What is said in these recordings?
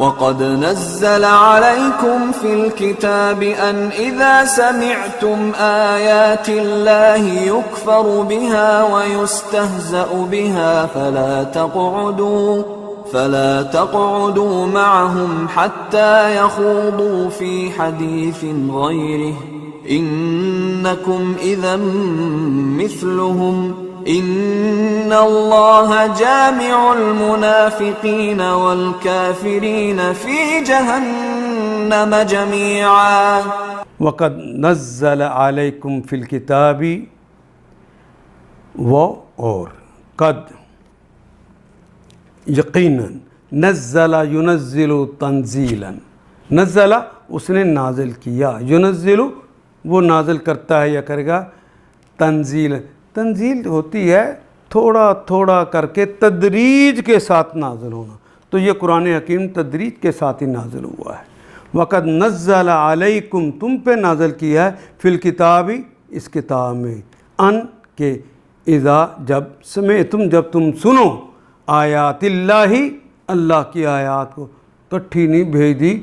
وَقَدْ نَزَّلَ عَلَيْكُمْ فِي الْكِتَابِ أَنْ إِذَا سَمِعْتُمْ آيَاتِ اللَّهِ يُكْفَرُ بِهَا وَيُسْتَهْزَأُ بِهَا فَلَا تَقْعُدُوا مَعَهُمْ حَتَّى يَخُوضُوا فِي حَدِيثٍ غَيْرِهِ إِنَّكُمْ إِذًا مِثْلُهُمْ إِنَّ اللَّهَ جَامِعُ الْمُنَافِقِينَ وَالْكَافِرِينَ فِي جَهَنَّمَ جَمِيعًا وَقَدْ نَزَّلَ عَلَيْكُمْ فِي الْكِتَابِ اور قد یقیناً نزل ينزل تنزیلا نزل اس نے نازل کیا، ينزل وہ نازل کرتا ہے یا کرے گا، تنزیل تنزیل ہوتی ہے تھوڑا تھوڑا کر کے تدریج کے ساتھ نازل ہونا، تو یہ قرآن حکیم تدریج کے ساتھ ہی نازل ہوا ہے۔ وقد نزل علیکم تم پہ نازل کیا ہے، فی الکتاب اس کتاب میں، ان کہ اذا جب سمعتم جب تم سنو آیات اللہ اللہ کی آیات کو، کٹھی نہیں بھیج دی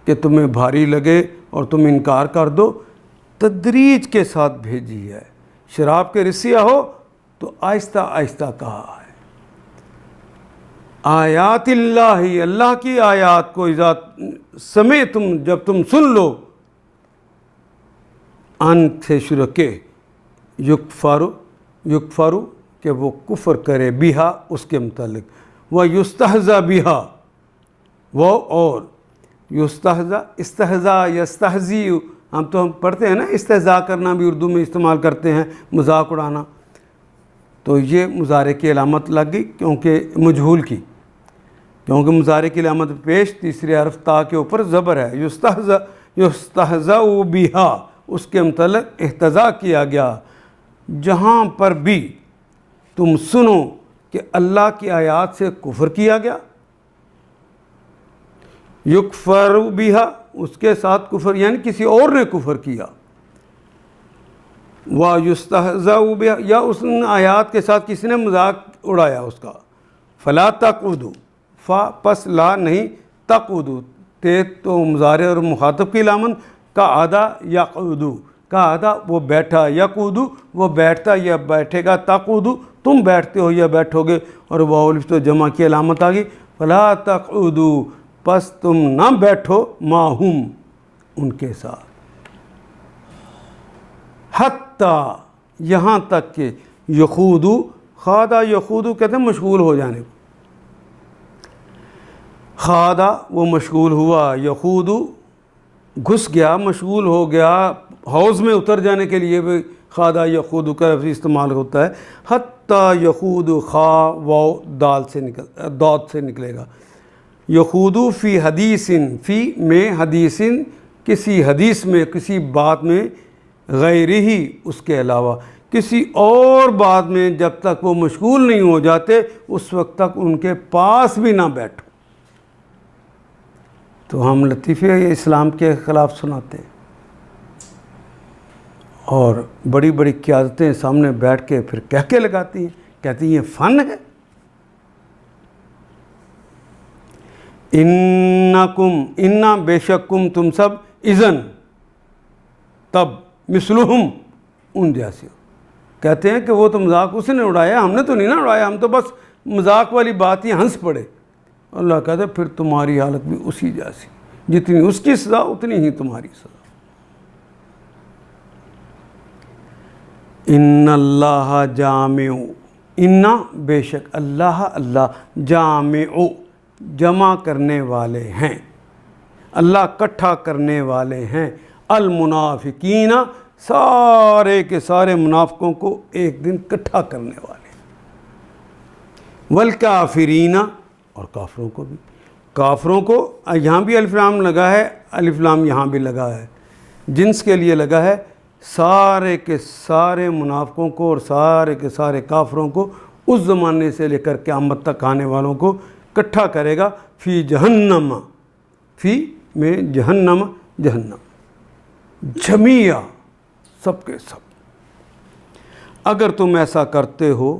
کہ تمہیں بھاری لگے اور تم انکار کر دو، تدریج کے ساتھ بھیجی ہے۔ شراب کے رسیہ ہو تو آہستہ آہستہ کہا ہے۔ آیات اللہ اللہ کی آیات کو اذا سمعتم جب تم سن لو، ان سے شروع کے یکفر کہ وہ کفر کرے بہا اس کے متعلق، وَيُسْتَهْزَى بِهَا وہ اور استہزاء یستہزی ہم پڑھتے ہیں نا، استہزاء کرنا بھی اردو میں استعمال کرتے ہیں، مذاق اڑانا، تو یہ مضارع کی علامت لگ گئی کیونکہ مجہول کی، کیونکہ مضارع کی علامت پیش تیسرے حرف تا کے اوپر زبر ہے، یستہزأ بہا اس کے متعلق احتضاء کیا گیا۔ جہاں پر بھی تم سنو کہ اللہ کی آیات سے کفر کیا گیا، یکفر بہا اس کے ساتھ کفر یعنی کسی اور نے کفر کیا، وَيُسْتَهْزَأُ بِهَا یا اس آیات کے ساتھ کسی نے مذاق اڑایا اس کا، فَلَا تَقْعُدُوا فا پس لا نہیں، تقعدوا تے تو مضارع اور مخاطب کی علامت، قعدہ یقعدو قعدہ وہ بیٹھا، یقعدو وہ بیٹھتا یا بیٹھے گا، تقعدو تم بیٹھتے ہو یا بیٹھو گے، اور واو الف تو جمع کی علامت آ گئی، فَلَا تَقْعُدُوا پس تم نہ بیٹھو ماہم ان کے ساتھ، حتیٰ یہاں تک کہ یخوضو خاضہ یخوضو کہتے ہیں مشغول ہو جانے کو، خاضہ وہ مشغول ہوا، یخوضو گھس گیا مشغول ہو گیا، حوض میں اتر جانے کے لیے بھی خاضہ یخوضو کا لفظ استعمال ہوتا ہے، حتیٰ یخوضو خا واو دال سے داد سے نکلے گا، یخوضو فی حدیث فی میں حدیث کسی حدیث میں کسی بات میں، غیر ہی اس کے علاوہ کسی اور بات میں جب تک وہ مشغول نہیں ہو جاتے اس وقت تک ان کے پاس بھی نہ بیٹھو۔ تو ہم لطیفے اسلام کے خلاف سناتے ہیں اور بڑی بڑی قیادتیں سامنے بیٹھ کے پھر کہہ کے لگاتی ہیں، کہتی ہیں یہ فن ہے۔ انکم انا بے شک تم سب اذن تب مثلہم ان جیسے ہو، کہتے ہیں کہ وہ تو مذاق اس نے اڑایا، ہم نے تو نہیں نا اڑایا، ہم تو بس مذاق والی بات ہی ہنس پڑے۔ اللہ کہتا ہے پھر تمہاری حالت بھی اسی جیسی، جتنی اس کی سزا اتنی ہی تمہاری سزا۔ ان اللہ جامع انا بے شک اللہ جامع جمع کرنے والے ہیں، اللہ کٹھا کرنے والے ہیں، المنافقین سارے کے سارے منافقوں کو ایک دن کٹھا کرنے والے ہیں، والکافرین اور کافروں کو بھی، کافروں کو یہاں بھی الف لام لگا ہے، الف لام یہاں بھی لگا ہے، جنس کے لیے لگا ہے، سارے کے سارے منافقوں کو اور سارے کے سارے کافروں کو اس زمانے سے لے کر قیامت تک آنے والوں کو اکٹھا کرے گا، فی جہنم فی میں جہنم جمیع سب کے سب۔ اگر تم ایسا کرتے ہو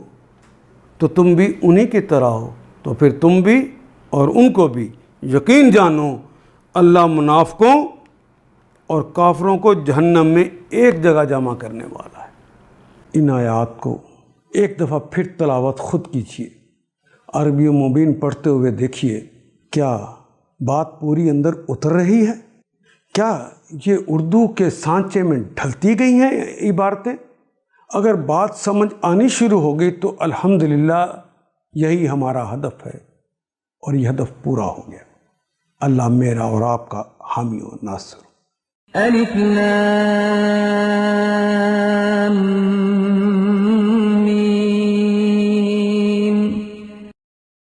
تو تم بھی انہی کی طرح ہو، تو پھر تم بھی اور ان کو بھی یقین جانو اللہ منافقوں اور کافروں کو جہنم میں ایک جگہ جمع کرنے والا ہے۔ ان آیات کو ایک دفعہ پھر تلاوت خود کیجیے، عربی و مبین پڑھتے ہوئے دیکھیے کیا بات پوری اندر اتر رہی ہے، کیا یہ اردو کے سانچے میں ڈھلتی گئی ہیں عبارتیں۔ اگر بات سمجھ آنی شروع ہو گئی تو الحمدللہ یہی ہمارا ہدف ہے اور یہ ہدف پورا ہو گیا۔ اللہ میرا اور آپ کا حامی و ناصر۔ الف لام